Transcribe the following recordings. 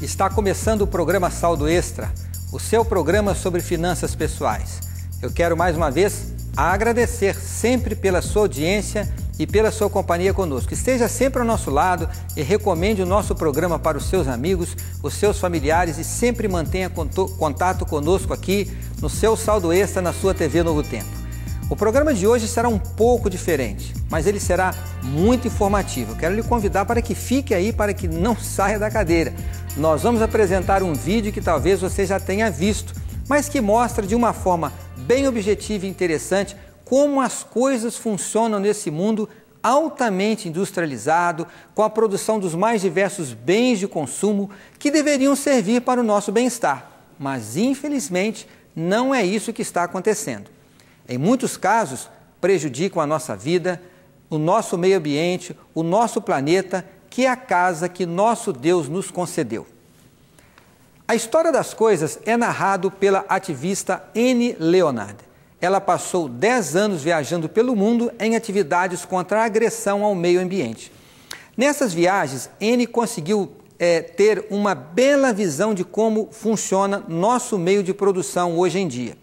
Está começando o programa Saldo Extra, o seu programa sobre finanças pessoais. Eu quero mais uma vez agradecer sempre pela sua audiência e pela sua companhia conosco. Esteja sempre ao nosso lado e recomende o nosso programa para os seus amigos, os seus familiares e sempre mantenha contato conosco aqui no seu Saldo Extra na sua TV Novo Tempo. O programa de hoje será um pouco diferente, mas ele será muito informativo. Eu quero lhe convidar para que fique aí, para que não saia da cadeira. Nós vamos apresentar um vídeo que talvez você já tenha visto, mas que mostra de uma forma bem objetiva e interessante como as coisas funcionam nesse mundo altamente industrializado, com a produção dos mais diversos bens de consumo que deveriam servir para o nosso bem-estar. Mas, infelizmente, não é isso que está acontecendo. Em muitos casos, prejudicam a nossa vida, o nosso meio ambiente, o nosso planeta, que é a casa que nosso Deus nos concedeu. A história das coisas é narrada pela ativista Annie Leonard. Ela passou 10 anos viajando pelo mundo em atividades contra a agressão ao meio ambiente. Nessas viagens, Annie conseguiu ter uma bela visão de como funciona nosso meio de produção hoje em dia.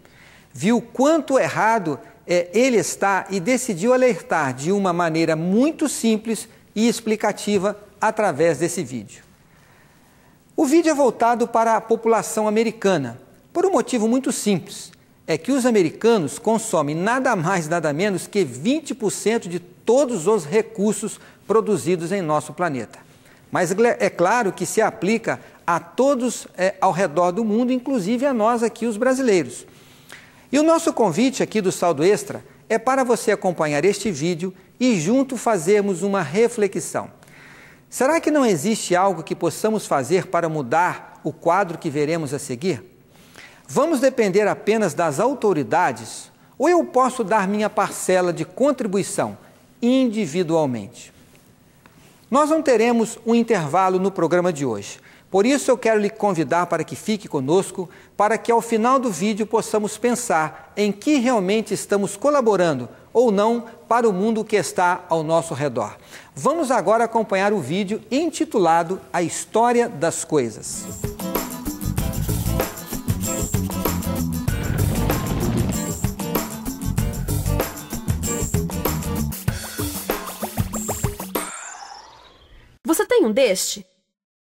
Viu quanto errado ele está e decidiu alertar de uma maneira muito simples e explicativa através desse vídeo. O vídeo é voltado para a população americana, por um motivo muito simples. É que os americanos consomem nada mais, nada menos que 20% de todos os recursos produzidos em nosso planeta. Mas é claro que se aplica a todos ao redor do mundo, inclusive a nós aqui, os brasileiros. E o nosso convite aqui do Saldo Extra é para você acompanhar este vídeo e junto fazermos uma reflexão. Será que não existe algo que possamos fazer para mudar o quadro que veremos a seguir? Vamos depender apenas das autoridades ou eu posso dar minha parcela de contribuição individualmente? Nós não teremos um intervalo no programa de hoje. Por isso eu quero lhe convidar para que fique conosco, para que ao final do vídeo possamos pensar em que realmente estamos colaborando ou não para o mundo que está ao nosso redor. Vamos agora acompanhar o vídeo intitulado A História das Coisas. Você tem um deste?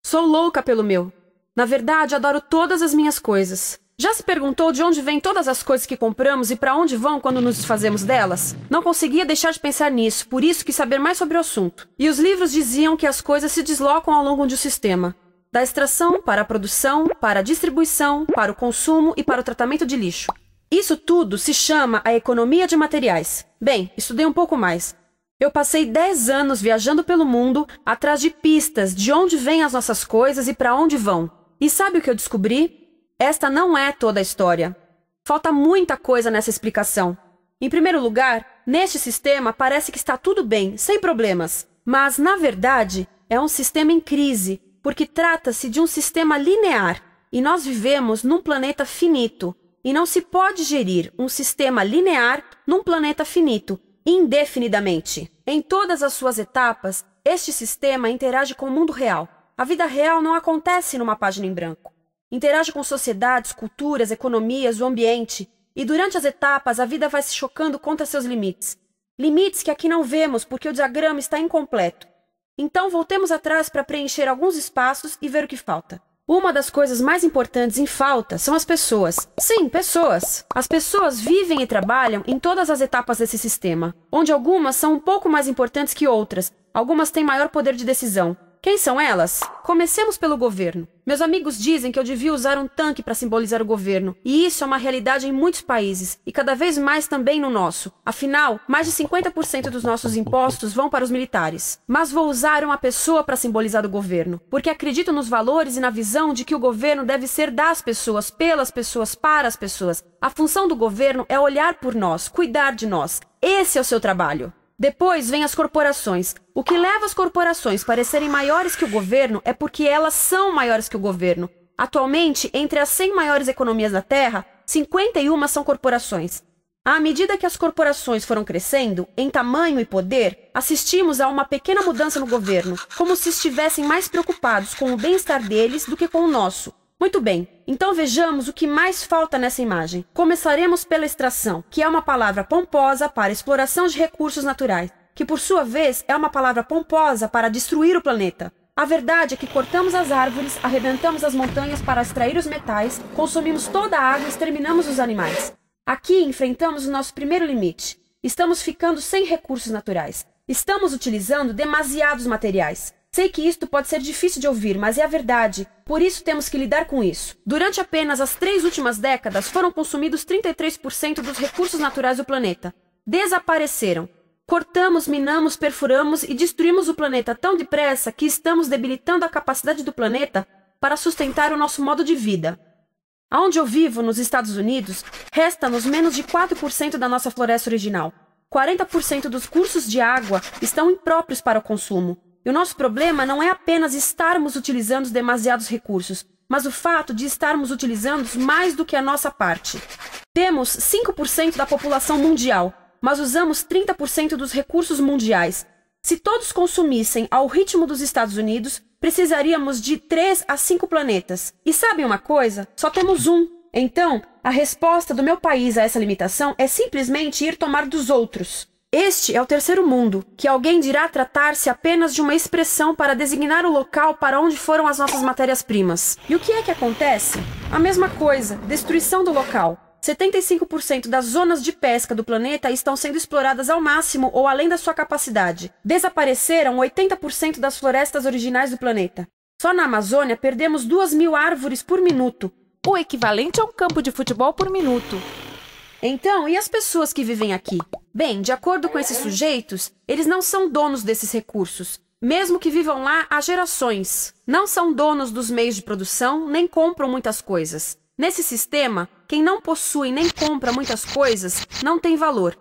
Sou louca pelo meu. Na verdade, adoro todas as minhas coisas. Já se perguntou de onde vêm todas as coisas que compramos e para onde vão quando nos desfazemos delas? Não conseguia deixar de pensar nisso, por isso quis saber mais sobre o assunto. E os livros diziam que as coisas se deslocam ao longo de um sistema. Da extração, para a produção, para a distribuição, para o consumo e para o tratamento de lixo. Isso tudo se chama a economia de materiais. Bem, estudei um pouco mais. Eu passei 10 anos viajando pelo mundo, atrás de pistas de onde vêm as nossas coisas e para onde vão. E sabe o que eu descobri? Esta não é toda a história. Falta muita coisa nessa explicação. Em primeiro lugar, neste sistema parece que está tudo bem, sem problemas. Mas, na verdade, é um sistema em crise, porque trata-se de um sistema linear. E nós vivemos num planeta finito. E não se pode gerir um sistema linear num planeta finito, indefinidamente. Em todas as suas etapas, este sistema interage com o mundo real. A vida real não acontece numa página em branco. Interage com sociedades, culturas, economias, o ambiente. E durante as etapas, a vida vai se chocando contra seus limites. Limites que aqui não vemos porque o diagrama está incompleto. Então, voltemos atrás para preencher alguns espaços e ver o que falta. Uma das coisas mais importantes em falta são as pessoas. Sim, pessoas. As pessoas vivem e trabalham em todas as etapas desse sistema, onde algumas são um pouco mais importantes que outras, algumas têm maior poder de decisão. Quem são elas? Comecemos pelo governo. Meus amigos dizem que eu devia usar um tanque para simbolizar o governo, e isso é uma realidade em muitos países, e cada vez mais também no nosso. Afinal, mais de 50% dos nossos impostos vão para os militares. Mas vou usar uma pessoa para simbolizar o governo, porque acredito nos valores e na visão de que o governo deve ser das pessoas, pelas pessoas, para as pessoas. A função do governo é olhar por nós, cuidar de nós. Esse é o seu trabalho. Depois vem as corporações. O que leva as corporações a parecerem maiores que o governo é porque elas são maiores que o governo. Atualmente, entre as 100 maiores economias da Terra, 51 são corporações. À medida que as corporações foram crescendo, em tamanho e poder, assistimos a uma pequena mudança no governo, como se estivessem mais preocupados com o bem-estar deles do que com o nosso. Muito bem, então vejamos o que mais falta nessa imagem. Começaremos pela extração, que é uma palavra pomposa para exploração de recursos naturais, que por sua vez é uma palavra pomposa para destruir o planeta. A verdade é que cortamos as árvores, arrebentamos as montanhas para extrair os metais, consumimos toda a água e exterminamos os animais. Aqui enfrentamos o nosso primeiro limite. Estamos ficando sem recursos naturais. Estamos utilizando demasiados materiais. Sei que isto pode ser difícil de ouvir, mas é a verdade. Por isso temos que lidar com isso. Durante apenas as 3 últimas décadas, foram consumidos 33% dos recursos naturais do planeta. Desapareceram. Cortamos, minamos, perfuramos e destruímos o planeta tão depressa que estamos debilitando a capacidade do planeta para sustentar o nosso modo de vida. Onde eu vivo, nos Estados Unidos, resta-nos menos de 4% da nossa floresta original. 40% dos cursos de água estão impróprios para o consumo. E o nosso problema não é apenas estarmos utilizando demasiados recursos, mas o fato de estarmos utilizando mais do que a nossa parte. Temos 5% da população mundial, mas usamos 30% dos recursos mundiais. Se todos consumissem ao ritmo dos Estados Unidos, precisaríamos de 3 a 5 planetas. E sabem uma coisa? Só temos um. Então, a resposta do meu país a essa limitação é simplesmente ir tomar dos outros. Este é o terceiro mundo, que alguém dirá tratar-se apenas de uma expressão para designar o local para onde foram as nossas matérias-primas. E o que é que acontece? A mesma coisa, destruição do local. 75% das zonas de pesca do planeta estão sendo exploradas ao máximo ou além da sua capacidade. Desapareceram 80% das florestas originais do planeta. Só na Amazônia perdemos 2.000 árvores por minuto, o equivalente a um campo de futebol por minuto. Então, e as pessoas que vivem aqui? Bem, de acordo com esses sujeitos, eles não são donos desses recursos, mesmo que vivam lá há gerações. Não são donos dos meios de produção, nem compram muitas coisas. Nesse sistema, quem não possui nem compra muitas coisas não tem valor.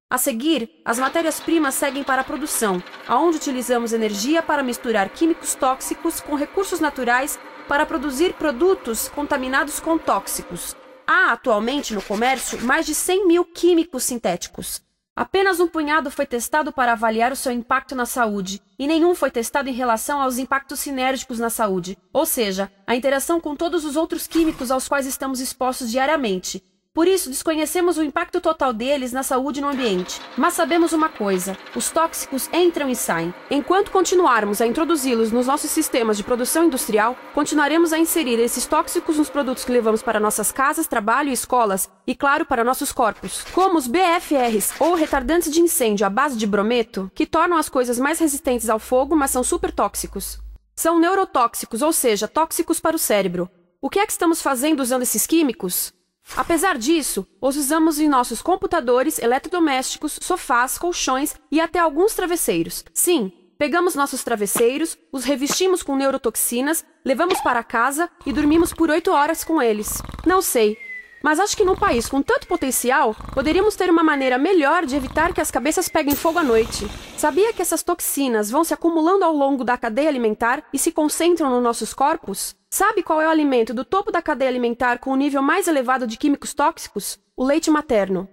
A seguir, as matérias-primas seguem para a produção, onde utilizamos energia para misturar químicos tóxicos com recursos naturais para produzir produtos contaminados com tóxicos. Há atualmente no comércio mais de 100.000 químicos sintéticos. Apenas um punhado foi testado para avaliar o seu impacto na saúde, e nenhum foi testado em relação aos impactos sinérgicos na saúde, ou seja, a interação com todos os outros químicos aos quais estamos expostos diariamente. Por isso, desconhecemos o impacto total deles na saúde e no ambiente. Mas sabemos uma coisa: os tóxicos entram e saem. Enquanto continuarmos a introduzi-los nos nossos sistemas de produção industrial, continuaremos a inserir esses tóxicos nos produtos que levamos para nossas casas, trabalho e escolas, e claro, para nossos corpos. Como os BFRs, ou retardantes de incêndio à base de brometo, que tornam as coisas mais resistentes ao fogo, mas são super tóxicos. São neurotóxicos, ou seja, tóxicos para o cérebro. O que é que estamos fazendo usando esses químicos? Apesar disso, os usamos em nossos computadores, eletrodomésticos, sofás, colchões e até alguns travesseiros. Sim, pegamos nossos travesseiros, os revestimos com neurotoxinas, levamos para casa e dormimos por 8 horas com eles. Não sei, mas acho que num país com tanto potencial, poderíamos ter uma maneira melhor de evitar que as cabeças peguem fogo à noite. Sabia que essas toxinas vão se acumulando ao longo da cadeia alimentar e se concentram nos nossos corpos? Sabe qual é o alimento do topo da cadeia alimentar com o nível mais elevado de químicos tóxicos? O leite materno.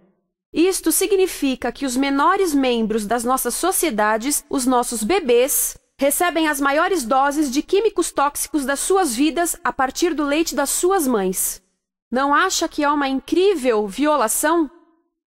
Isto significa que os menores membros das nossas sociedades, os nossos bebês, recebem as maiores doses de químicos tóxicos das suas vidas a partir do leite das suas mães. Não acha que é uma incrível violação?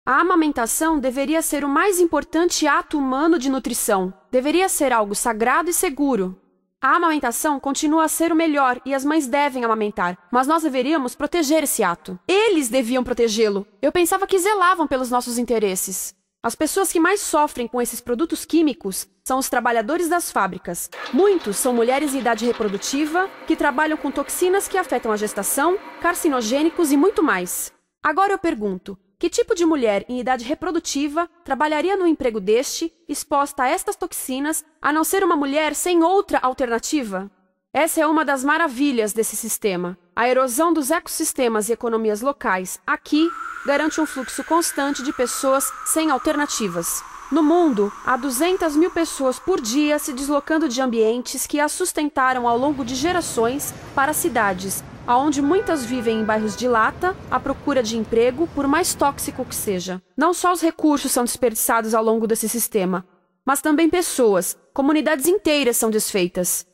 A amamentação deveria ser o mais importante ato humano de nutrição. Deveria ser algo sagrado e seguro. A amamentação continua a ser o melhor e as mães devem amamentar, mas nós deveríamos proteger esse ato. Eles deviam protegê-lo. Eu pensava que zelavam pelos nossos interesses. As pessoas que mais sofrem com esses produtos químicos são os trabalhadores das fábricas. Muitos são mulheres em idade reprodutiva que trabalham com toxinas que afetam a gestação, carcinogênicos e muito mais. Agora eu pergunto, que tipo de mulher em idade reprodutiva trabalharia no emprego deste, exposta a estas toxinas, a não ser uma mulher sem outra alternativa? Essa é uma das maravilhas desse sistema. A erosão dos ecossistemas e economias locais aqui garante um fluxo constante de pessoas sem alternativas. No mundo, há 200 mil pessoas por dia se deslocando de ambientes que as sustentaram ao longo de gerações para cidades, onde muitas vivem em bairros de lata, à procura de emprego, por mais tóxico que seja. Não só os recursos são desperdiçados ao longo desse sistema, mas também pessoas, comunidades inteiras são desfeitas.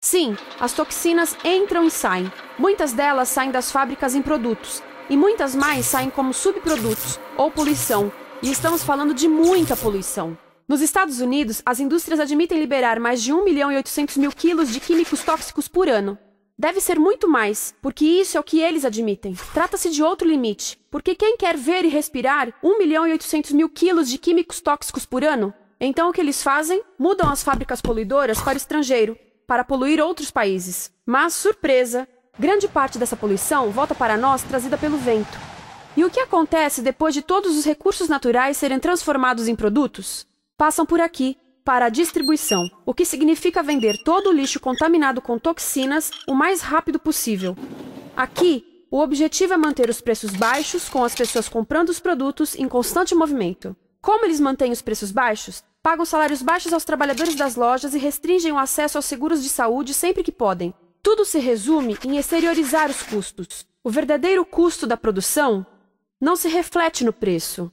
Sim, as toxinas entram e saem. Muitas delas saem das fábricas em produtos, e muitas mais saem como subprodutos ou poluição. E estamos falando de muita poluição. Nos Estados Unidos, as indústrias admitem liberar mais de 1.800.000 quilos de químicos tóxicos por ano. Deve ser muito mais, porque isso é o que eles admitem. Trata-se de outro limite, porque quem quer ver e respirar 1.800.000 quilos de químicos tóxicos por ano? Então o que eles fazem? Mudam as fábricas poluidoras para o estrangeiro, para poluir outros países. Mas, surpresa, grande parte dessa poluição volta para nós trazida pelo vento. E o que acontece depois de todos os recursos naturais serem transformados em produtos? Passam por aqui, para a distribuição, o que significa vender todo o lixo contaminado com toxinas o mais rápido possível. Aqui, o objetivo é manter os preços baixos, com as pessoas comprando os produtos em constante movimento. Como eles mantêm os preços baixos? Pagam salários baixos aos trabalhadores das lojas e restringem o acesso aos seguros de saúde sempre que podem. Tudo se resume em exteriorizar os custos. O verdadeiro custo da produção não se reflete no preço.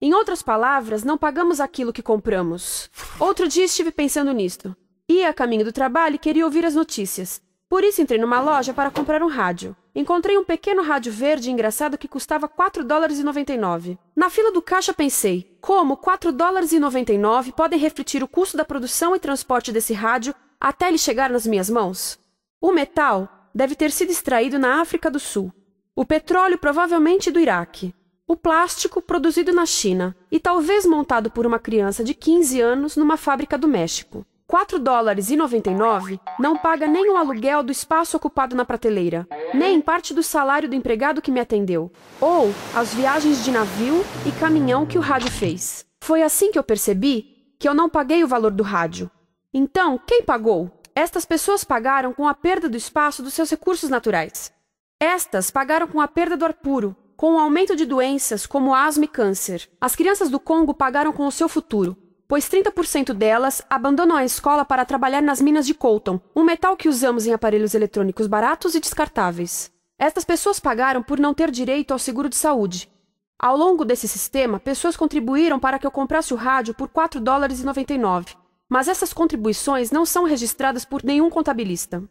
Em outras palavras, não pagamos aquilo que compramos. Outro dia estive pensando nisto. Ia a caminho do trabalho e queria ouvir as notícias. Por isso entrei numa loja para comprar um rádio. Encontrei um pequeno rádio verde engraçado que custava $4,99. Na fila do caixa pensei, como $4,99 podem refletir o custo da produção e transporte desse rádio até ele chegar nas minhas mãos? O metal deve ter sido extraído na África do Sul. O petróleo provavelmente do Iraque. O plástico produzido na China e talvez montado por uma criança de 15 anos numa fábrica do México. $4,99 não paga nem o aluguel do espaço ocupado na prateleira, nem parte do salário do empregado que me atendeu, ou as viagens de navio e caminhão que o rádio fez. Foi assim que eu percebi que eu não paguei o valor do rádio. Então, quem pagou? Estas pessoas pagaram com a perda do espaço dos seus recursos naturais. Estas pagaram com a perda do ar puro, com o aumento de doenças como asma e câncer. As crianças do Congo pagaram com o seu futuro, pois 30% delas abandonam a escola para trabalhar nas minas de coltan, um metal que usamos em aparelhos eletrônicos baratos e descartáveis. Estas pessoas pagaram por não ter direito ao seguro de saúde. Ao longo desse sistema, pessoas contribuíram para que eu comprasse o rádio por $4,99, mas essas contribuições não são registradas por nenhum contabilista.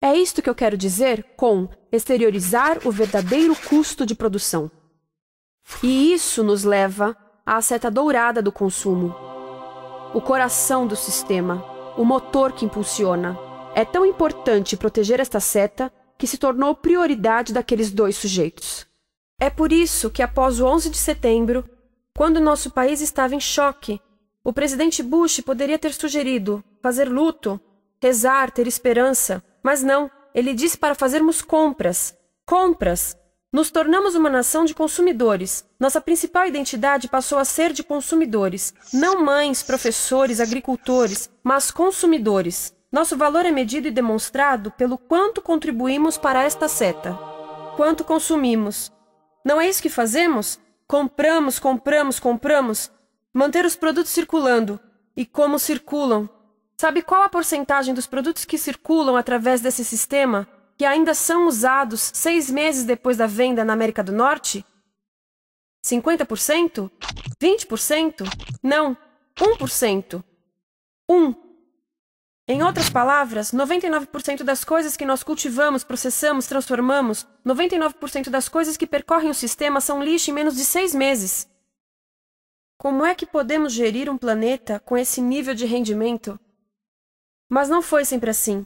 É isto que eu quero dizer com exteriorizar o verdadeiro custo de produção. E isso nos leva à seta dourada do consumo. O coração do sistema, o motor que impulsiona. É tão importante proteger esta seta que se tornou prioridade daqueles dois sujeitos. É por isso que após o 11 de setembro, quando nosso país estava em choque, o presidente Bush poderia ter sugerido fazer luto, rezar, ter esperança, mas não, ele disse para fazermos compras. Compras! Nos tornamos uma nação de consumidores. Nossa principal identidade passou a ser de consumidores. Não mães, professores, agricultores, mas consumidores. Nosso valor é medido e demonstrado pelo quanto contribuímos para esta seta. Quanto consumimos. Não é isso que fazemos? Compramos, compramos, compramos. Manter os produtos circulando. E como circulam? Sabe qual a porcentagem dos produtos que circulam através desse sistema que ainda são usados 6 meses depois da venda na América do Norte? 50%? 20%? Não, 1%. 1. Em outras palavras, 99% das coisas que nós cultivamos, processamos, transformamos, 99% das coisas que percorrem o sistema são lixo em menos de 6 meses. Como é que podemos gerir um planeta com esse nível de rendimento? Mas não foi sempre assim.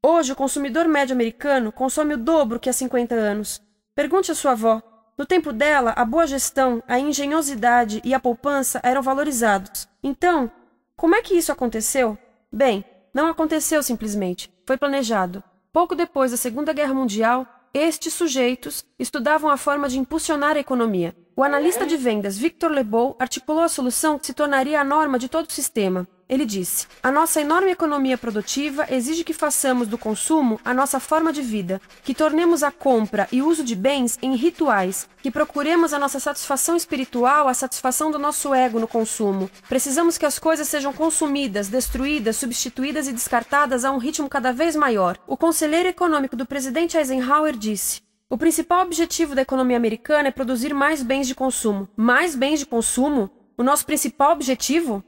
Hoje, o consumidor médio americano consome o dobro que há 50 anos. Pergunte à sua avó. No tempo dela, a boa gestão, a engenhosidade e a poupança eram valorizados. Então, como é que isso aconteceu? Bem, não aconteceu simplesmente. Foi planejado. Pouco depois da Segunda Guerra Mundial, estes sujeitos estudavam a forma de impulsionar a economia. O analista de vendas Victor Lebow articulou a solução que se tornaria a norma de todo o sistema. Ele disse: a nossa enorme economia produtiva exige que façamos do consumo a nossa forma de vida, que tornemos a compra e o uso de bens em rituais, que procuremos a nossa satisfação espiritual, a satisfação do nosso ego no consumo. Precisamos que as coisas sejam consumidas, destruídas, substituídas e descartadas a um ritmo cada vez maior. O conselheiro econômico do presidente Eisenhower disse: o principal objetivo da economia americana é produzir mais bens de consumo. Mais bens de consumo? O nosso principal objetivo?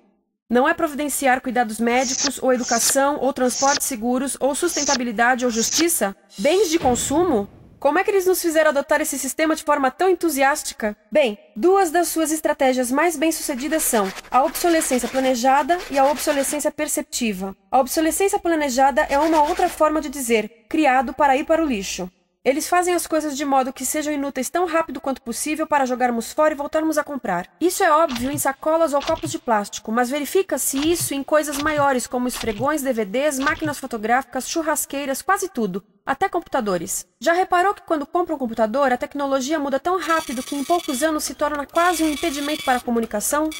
Não é providenciar cuidados médicos, ou educação, ou transportes seguros, ou sustentabilidade, ou justiça? Bens de consumo? Como é que eles nos fizeram adotar esse sistema de forma tão entusiástica? Bem, duas das suas estratégias mais bem-sucedidas são a obsolescência planejada e a obsolescência perceptiva. A obsolescência planejada é uma outra forma de dizer criado para ir para o lixo. Eles fazem as coisas de modo que sejam inúteis tão rápido quanto possível para jogarmos fora e voltarmos a comprar. Isso é óbvio em sacolas ou copos de plástico, mas verifica-se isso em coisas maiores como esfregões, DVDs, máquinas fotográficas, churrasqueiras, quase tudo, até computadores. Já reparou que quando compra um computador, a tecnologia muda tão rápido que em poucos anos se torna quase um impedimento para a comunicação?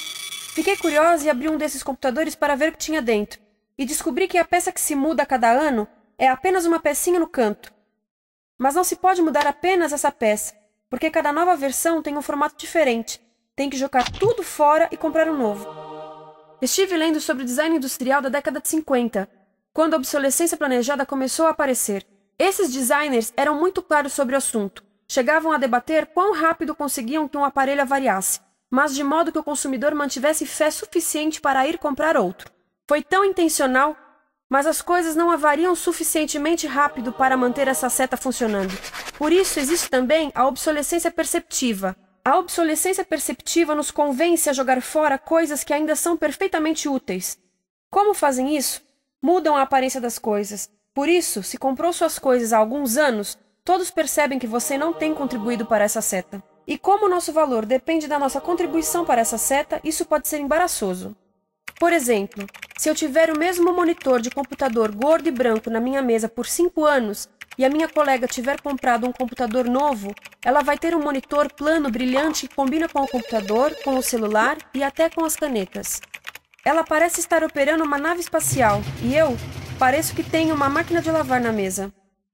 Fiquei curiosa e abri um desses computadores para ver o que tinha dentro, e descobri que a peça que se muda a cada ano é apenas uma pecinha no canto. Mas não se pode mudar apenas essa peça, porque cada nova versão tem um formato diferente. Tem que jogar tudo fora e comprar um novo. Estive lendo sobre o design industrial da década de 50, quando a obsolescência planejada começou a aparecer. Esses designers eram muito claros sobre o assunto. Chegavam a debater quão rápido conseguiam que um aparelho avariasse, mas de modo que o consumidor mantivesse fé suficiente para ir comprar outro. Foi tão intencional, mas as coisas não avariam suficientemente rápido para manter essa seta funcionando. Por isso existe também a obsolescência perceptiva. A obsolescência perceptiva nos convence a jogar fora coisas que ainda são perfeitamente úteis. Como fazem isso? Mudam a aparência das coisas. Por isso, se comprou suas coisas há alguns anos, todos percebem que você não tem contribuído para essa seta. E como o nosso valor depende da nossa contribuição para essa seta, isso pode ser embaraçoso. Por exemplo, se eu tiver o mesmo monitor de computador gordo e branco na minha mesa por 5 anos e a minha colega tiver comprado um computador novo, ela vai ter um monitor plano brilhante que combina com o computador, com o celular e até com as canetas. Ela parece estar operando uma nave espacial e eu pareço que tenho uma máquina de lavar na mesa.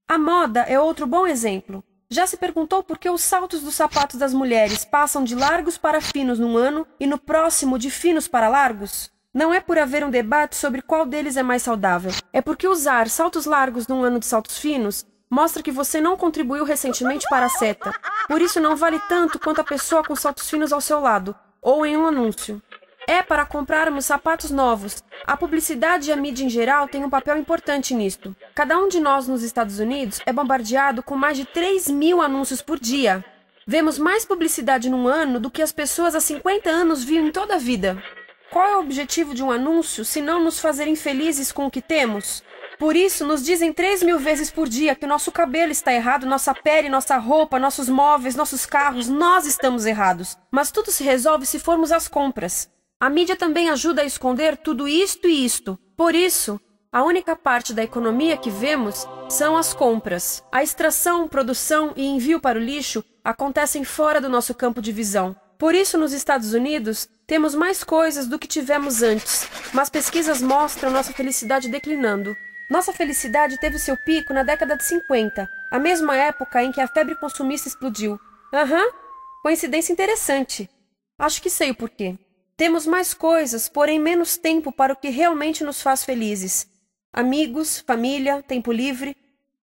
A moda é outro bom exemplo. Já se perguntou por que os saltos dos sapatos das mulheres passam de largos para finos num ano e no próximo de finos para largos? Não é por haver um debate sobre qual deles é mais saudável. É porque usar saltos largos num ano de saltos finos mostra que você não contribuiu recentemente para a seta. Por isso não vale tanto quanto a pessoa com saltos finos ao seu lado, ou em um anúncio. É para comprarmos sapatos novos. A publicidade e a mídia em geral têm um papel importante nisto. Cada um de nós nos Estados Unidos é bombardeado com mais de 3.000 anúncios por dia. Vemos mais publicidade num ano do que as pessoas há 50 anos viam em toda a vida. Qual é o objetivo de um anúncio se não nos fazer infelizes com o que temos? Por isso, nos dizem 3.000 vezes por dia que o nosso cabelo está errado, nossa pele, nossa roupa, nossos móveis, nossos carros, nós estamos errados. Mas tudo se resolve se formos às compras. A mídia também ajuda a esconder tudo isto e isto. Por isso, a única parte da economia que vemos são as compras. A extração, produção e envio para o lixo acontecem fora do nosso campo de visão. Por isso, nos Estados Unidos, temos mais coisas do que tivemos antes, mas pesquisas mostram nossa felicidade declinando. Nossa felicidade teve seu pico na década de 50, a mesma época em que a febre consumista explodiu. Coincidência interessante. Acho que sei o porquê. Temos mais coisas, porém menos tempo para o que realmente nos faz felizes. Amigos, família, tempo livre.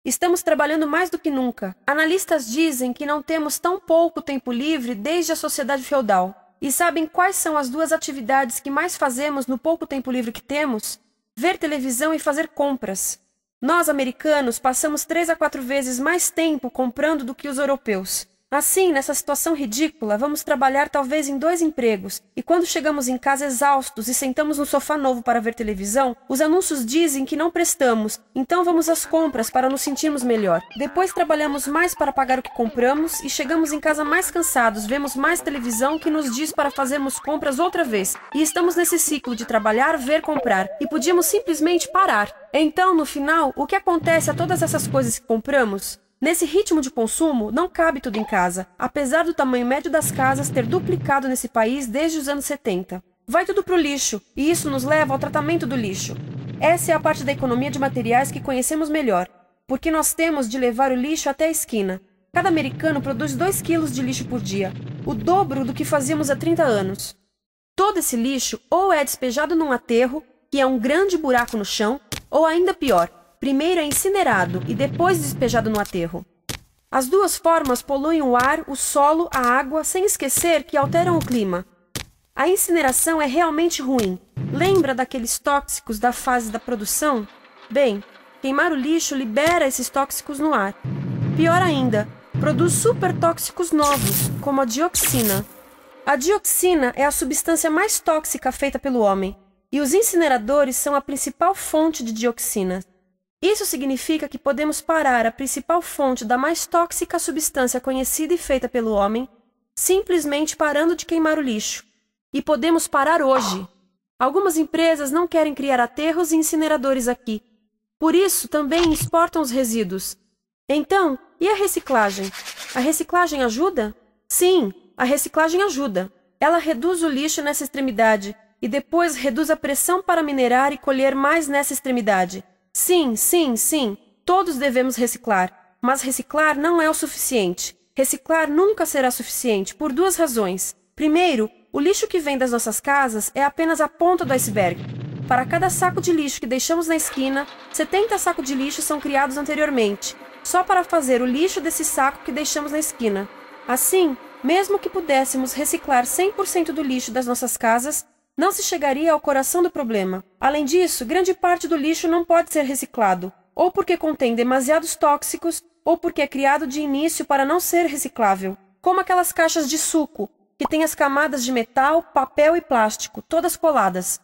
Estamos trabalhando mais do que nunca. Analistas dizem que não temos tão pouco tempo livre desde a sociedade feudal. E sabem quais são as duas atividades que mais fazemos no pouco tempo livre que temos? Ver televisão e fazer compras. Nós, americanos, passamos 3 a 4 vezes mais tempo comprando do que os europeus. Assim, nessa situação ridícula, vamos trabalhar talvez em 2 empregos, e quando chegamos em casa exaustos e sentamos no sofá novo para ver televisão, os anúncios dizem que não prestamos, então vamos às compras para nos sentirmos melhor. Depois trabalhamos mais para pagar o que compramos e chegamos em casa mais cansados, vemos mais televisão que nos diz para fazermos compras outra vez. E estamos nesse ciclo de trabalhar, ver, comprar, e podíamos simplesmente parar. Então, no final, o que acontece a todas essas coisas que compramos? Nesse ritmo de consumo, não cabe tudo em casa, apesar do tamanho médio das casas ter duplicado nesse país desde os anos 70. Vai tudo para o lixo, e isso nos leva ao tratamento do lixo. Essa é a parte da economia de materiais que conhecemos melhor, porque nós temos de levar o lixo até a esquina. Cada americano produz 2 quilos de lixo por dia, o dobro do que fazíamos há 30 anos. Todo esse lixo ou é despejado num aterro, que é um grande buraco no chão, ou ainda pior, primeiro é incinerado e depois despejado no aterro. As 2 formas poluem o ar, o solo, a água, sem esquecer que alteram o clima. A incineração é realmente ruim. Lembra daqueles tóxicos da fase da produção? Bem, queimar o lixo libera esses tóxicos no ar. Pior ainda, produz supertóxicos novos, como a dioxina. A dioxina é a substância mais tóxica feita pelo homem, e os incineradores são a principal fonte de dioxina. Isso significa que podemos parar a principal fonte da mais tóxica substância conhecida e feita pelo homem, simplesmente parando de queimar o lixo. E podemos parar hoje. Algumas empresas não querem criar aterros e incineradores aqui. Por isso, também exportam os resíduos. Então, e a reciclagem? A reciclagem ajuda? Sim, a reciclagem ajuda. Ela reduz o lixo nessa extremidade e depois reduz a pressão para minerar e colher mais nessa extremidade. Sim, sim, sim, todos devemos reciclar, mas reciclar não é o suficiente. Reciclar nunca será suficiente, por 2 razões. Primeiro, o lixo que vem das nossas casas é apenas a ponta do iceberg. Para cada saco de lixo que deixamos na esquina, 70 sacos de lixo são criados anteriormente, só para fazer o lixo desse saco que deixamos na esquina. Assim, mesmo que pudéssemos reciclar 100% do lixo das nossas casas, não se chegaria ao coração do problema. Além disso, grande parte do lixo não pode ser reciclado, ou porque contém demasiados tóxicos, ou porque é criado de início para não ser reciclável, como aquelas caixas de suco, que têm as camadas de metal, papel e plástico, todas coladas.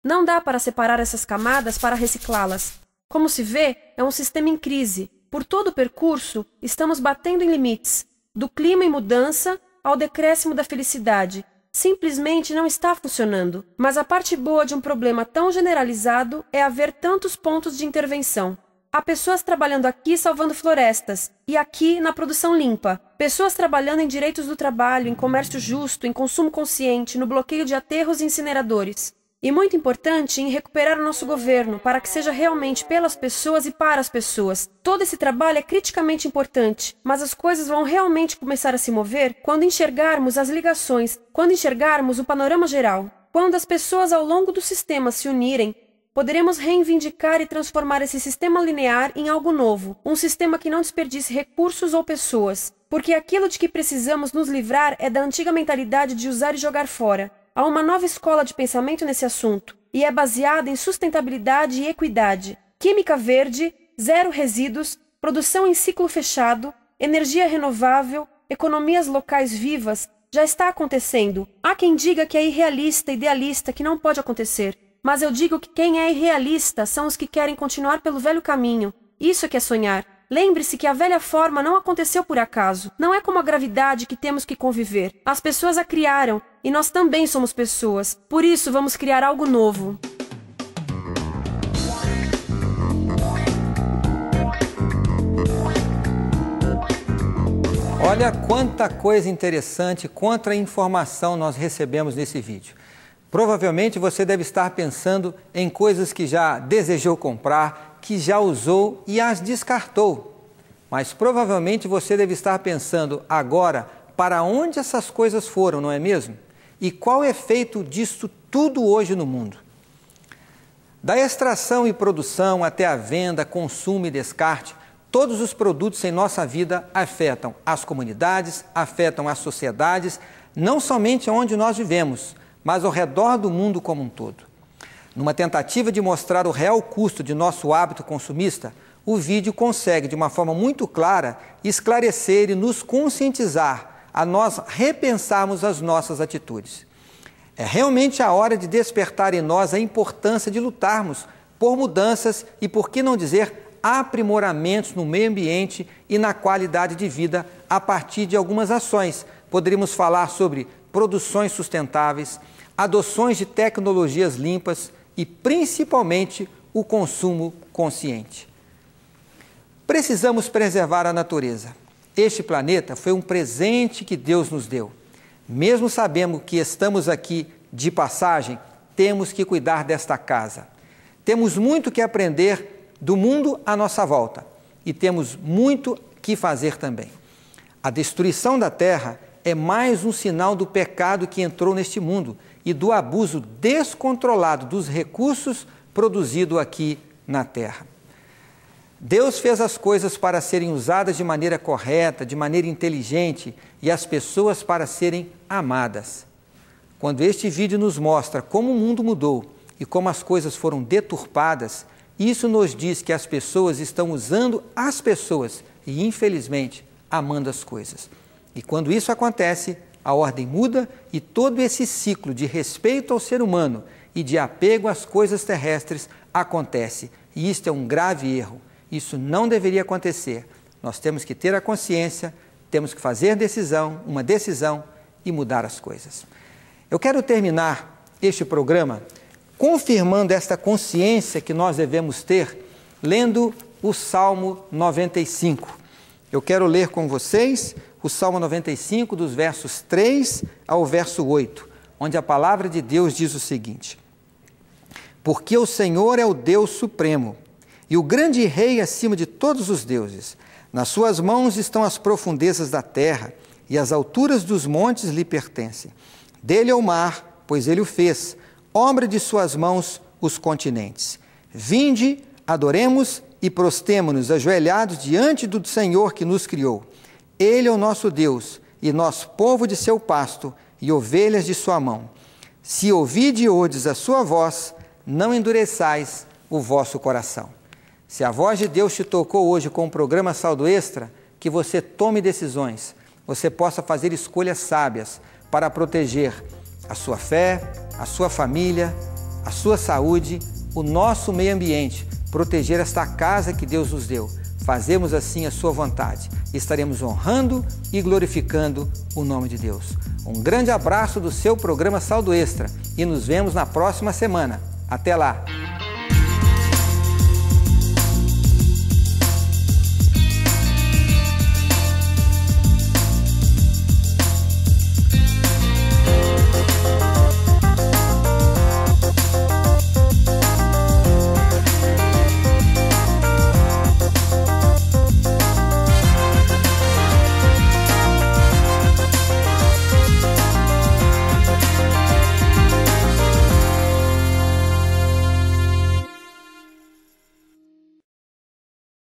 Não dá para separar essas camadas para reciclá-las. Como se vê, é um sistema em crise. Por todo o percurso, estamos batendo em limites, do clima em mudança ao decréscimo da felicidade. Simplesmente não está funcionando. Mas a parte boa de um problema tão generalizado é haver tantos pontos de intervenção. Há pessoas trabalhando aqui salvando florestas, e aqui na produção limpa. Pessoas trabalhando em direitos do trabalho, em comércio justo, em consumo consciente, no bloqueio de aterros e incineradores. E muito importante, em recuperar o nosso governo, para que seja realmente pelas pessoas e para as pessoas. Todo esse trabalho é criticamente importante, mas as coisas vão realmente começar a se mover quando enxergarmos as ligações, quando enxergarmos o panorama geral. Quando as pessoas ao longo do sistema se unirem, poderemos reivindicar e transformar esse sistema linear em algo novo, um sistema que não desperdice recursos ou pessoas, porque aquilo de que precisamos nos livrar é da antiga mentalidade de usar e jogar fora. Há uma nova escola de pensamento nesse assunto, e é baseada em sustentabilidade e equidade, química verde, 0 resíduos, produção em ciclo fechado, energia renovável, economias locais vivas. Já está acontecendo. Há quem diga que é irrealista, idealista, que não pode acontecer. Mas eu digo que quem é irrealista são os que querem continuar pelo velho caminho. Isso é que é sonhar. Lembre-se que a velha forma não aconteceu por acaso. Não é como a gravidade que temos que conviver. As pessoas a criaram, e nós também somos pessoas. Por isso, vamos criar algo novo. Olha quanta coisa interessante, quanta informação nós recebemos nesse vídeo. Provavelmente você deve estar pensando em coisas que já desejou comprar, que já usou e as descartou. Mas provavelmente você deve estar pensando agora para onde essas coisas foram, não é mesmo? E qual o efeito disso tudo hoje no mundo? Da extração e produção até a venda, consumo e descarte, todos os produtos em nossa vida afetam as comunidades, afetam as sociedades, não somente onde nós vivemos, mas ao redor do mundo como um todo. Numa tentativa de mostrar o real custo de nosso hábito consumista, o vídeo consegue, de uma forma muito clara, esclarecer e nos conscientizar a nós repensarmos as nossas atitudes. É realmente a hora de despertar em nós a importância de lutarmos por mudanças e, por que não dizer, aprimoramentos no meio ambiente e na qualidade de vida a partir de algumas ações. Poderíamos falar sobre produções sustentáveis, adoções de tecnologias limpas e, principalmente, o consumo consciente. Precisamos preservar a natureza. Este planeta foi um presente que Deus nos deu. Mesmo sabendo que estamos aqui de passagem, temos que cuidar desta casa. Temos muito que aprender do mundo à nossa volta e temos muito que fazer também. A destruição da terra é mais um sinal do pecado que entrou neste mundo e do abuso descontrolado dos recursos produzidos aqui na terra. Deus fez as coisas para serem usadas de maneira correta, de maneira inteligente e as pessoas para serem amadas. Quando este vídeo nos mostra como o mundo mudou e como as coisas foram deturpadas, isso nos diz que as pessoas estão usando as pessoas e, infelizmente, amando as coisas. E quando isso acontece, a ordem muda e todo esse ciclo de respeito ao ser humano e de apego às coisas terrestres acontece. E isto é um grave erro. Isso não deveria acontecer. Nós temos que ter a consciência, temos que fazer uma decisão e mudar as coisas. Eu quero terminar este programa confirmando esta consciência que nós devemos ter, lendo o Salmo 95. Eu quero ler com vocês o Salmo 95, dos versos 3 ao verso 8, onde a palavra de Deus diz o seguinte: Porque o Senhor é o Deus supremo, e o grande rei acima de todos os deuses. Nas suas mãos estão as profundezas da terra, e as alturas dos montes lhe pertencem. Dele é o mar, pois ele o fez, obra de suas mãos os continentes. Vinde, adoremos e prostemo-nos ajoelhados diante do Senhor que nos criou. Ele é o nosso Deus, e nós povo de seu pasto, e ovelhas de sua mão. Se ouvide e oudes a sua voz, não endureçais o vosso coração. Se a voz de Deus te tocou hoje com o programa Saldo Extra, que você tome decisões, você possa fazer escolhas sábias para proteger a sua fé, a sua família, a sua saúde, o nosso meio ambiente, proteger esta casa que Deus nos deu. Fazemos assim a sua vontade. Estaremos honrando e glorificando o nome de Deus. Um grande abraço do seu programa Saldo Extra e nos vemos na próxima semana. Até lá!